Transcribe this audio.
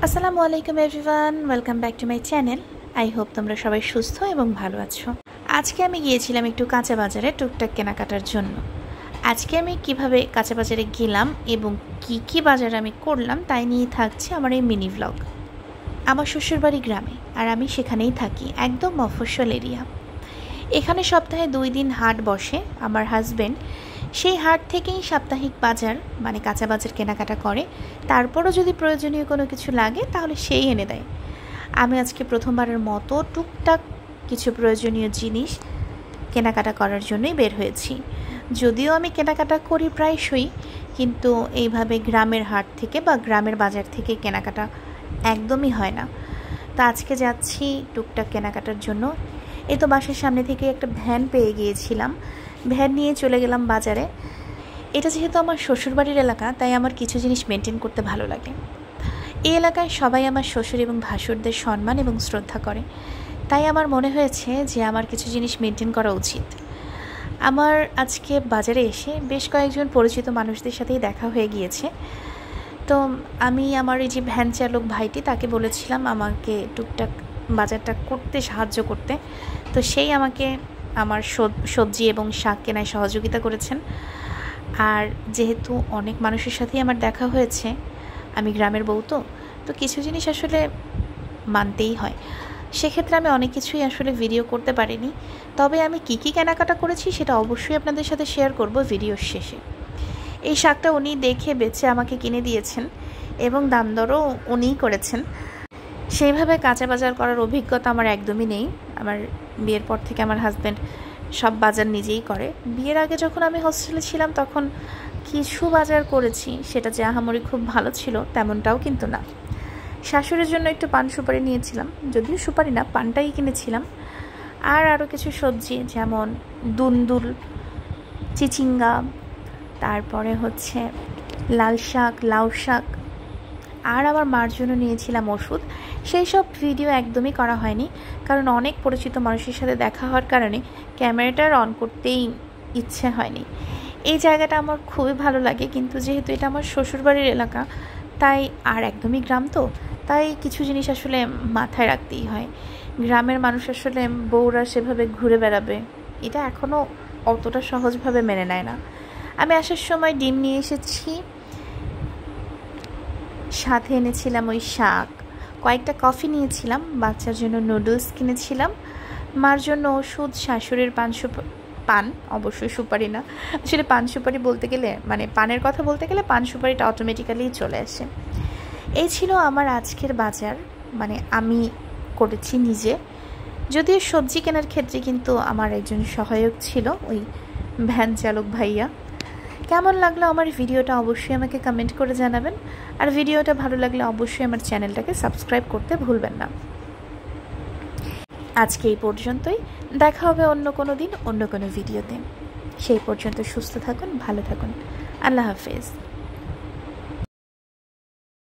আসসালামু আলাইকুম everyone, welcome back to my channel. I hope তোমরা সবাই সুস্থ এবং ভালো আছো। আজকে আমি গিয়েছিলাম একটু কাঁচা বাজারে টুকটাক কেনাকাটার জন্য। আজকে আমি কিভাবে কাঁচা বাজারে গেলাম এবং কি বাজার আমি করলাম তাই নিয়ে থাকছে আমার এই মিনি ভ্লগ। আমার শ্বশুরবাড়ি গ্রামে আর আমি সেখানেই থাকি, একদম মফস্বল এরিয়া। এখানে সপ্তাহে 2 দিন হাট বসে। আমার হাজব্যান্ড সেই হাট থেকেই সাপ্তাহিক বাজার মানে কাঁচা বাজার কেনাকাটা করে। তারপরও যদি প্রয়োজনীয় কোনো কিছু লাগে তাহলে সেই এনে দেয়। আমি আজকে প্রথমবারের মতো টুকটাক কিছু প্রয়োজনীয় জিনিস কেনাকাটা করার জন্যই বের হয়েছি। যদিও আমি কেনাকাটা করি প্রায়শই, কিন্তু এইভাবে গ্রামের হাট থেকে বা গ্রামের বাজার থেকে কেনাকাটা একদমই হয় না। তো আজকে যাচ্ছি টুকটাক কেনাকাটার জন্য। এই তো বাসার সামনে থেকে একটা ভ্যান পেয়ে গিয়েছিলাম, ভ্যান নিয়ে চলে গেলাম বাজারে। এটা যেহেতু আমার শ্বশুরবাড়ির এলাকা, তাই আমার কিছু জিনিস মেনটেন করতে ভালো লাগে। এই এলাকায় সবাই আমার শ্বশুর এবং ভাসুরদের সম্মান এবং শ্রদ্ধা করে, তাই আমার মনে হয়েছে যে আমার কিছু জিনিস মেনটেন করা উচিত। আমার আজকে বাজারে এসে বেশ কয়েকজন পরিচিত মানুষদের সাথেই দেখা হয়ে গিয়েছে। তো আমি আমার এই যে ভ্যান চালক ভাইটি, তাকে বলেছিলাম আমাকে টুকটাক বাজারটা করতে সাহায্য করতে। তো সেই আমাকে আমার সবজি এবং শাক কেনায় সহযোগিতা করেছেন। আর যেহেতু অনেক মানুষের সাথেই আমার দেখা হয়েছে, আমি গ্রামের বউ, তো কিছু জিনিস আসলে মানতেই হয়। সেক্ষেত্রে আমি অনেক কিছুই আসলে ভিডিও করতে পারিনি, তবে আমি কি কেনাকাটা করেছি সেটা অবশ্যই আপনাদের সাথে শেয়ার করব ভিডিওর শেষে। এই শাকটা উনি দেখে বেছে আমাকে কিনে দিয়েছেন এবং দাম দরও উনিই করেছেন। সেইভাবে কাঁচা বাজার করার অভিজ্ঞতা আমার একদমই নেই। আমার বিয়ের পর থেকে আমার হাজব্যান্ড সব বাজার নিজেই করে। বিয়ের আগে যখন আমি হোস্টেলে ছিলাম তখন কিছু বাজার করেছি, সেটা যে আহামরি খুব ভালো ছিল তেমনটাও কিন্তু না। শাশুড়ির জন্য একটু পান সুপারি নিয়েছিলাম, যদিও সুপারি না, পানটাই কিনেছিলাম। আর আরও কিছু সবজি যেমন দুন্দুল, চিচিঙ্গা, তারপরে হচ্ছে লাল শাক, লাউ শাক, আর আমার মার জন্য নিয়েছিলাম ওষুধ। সেই সব ভিডিও একদমই করা হয়নি, কারণ অনেক পরিচিত মানুষের সাথে দেখা হওয়ার কারণে ক্যামেরাটা অন করতেই ইচ্ছে হয়নি। এই জায়গাটা আমার খুবই ভালো লাগে, কিন্তু যেহেতু এটা আমার শ্বশুরবাড়ির এলাকা, তাই আর একদমই গ্রাম, তো তাই কিছু জিনিস আসলে মাথায় রাখতেই হয়। গ্রামের মানুষ আসলে বউরা সেভাবে ঘুরে বেড়াবে এটা এখনও অতটা সহজভাবে মেনে নেয় না। আমি আসার সময় ডিম নিয়ে এসেছি, সাথে এনেছিলাম ওই শাক, কয়েকটা কফি নিয়েছিলাম, বাচ্চার জন্য নুডলস কিনেছিলাম, মার জন্য ওষুধ, শাশুড়ির পান, অবশ্যই সুপারি না, আসলে পান সুপারি বলতে গেলে মানে পানের কথা বলতে গেলে পান সুপারিটা অটোমেটিক্যালি চলে আসে। এই ছিল আমার আজকের বাজার, মানে আমি করেছি নিজে। যদিও সবজি কেনার ক্ষেত্রে কিন্তু আমার একজন সহায়ক ছিল, ওই ভ্যান চালক ভাইয়া। কেমন লাগলো আমার ভিডিওটা অবশ্যই আমাকে কমেন্ট করে জানাবেন। আর ভিডিওটা ভালো লাগলে অবশ্যই আমার চ্যানেলটাকে সাবস্ক্রাইব করতে ভুলবেন না। আজকে এই পর্যন্তই, দেখা হবে অন্য কোনো দিন অন্য কোনো ভিডিওতে। সেই পর্যন্ত সুস্থ থাকুন, ভালো থাকুন, আল্লাহ হাফেজ।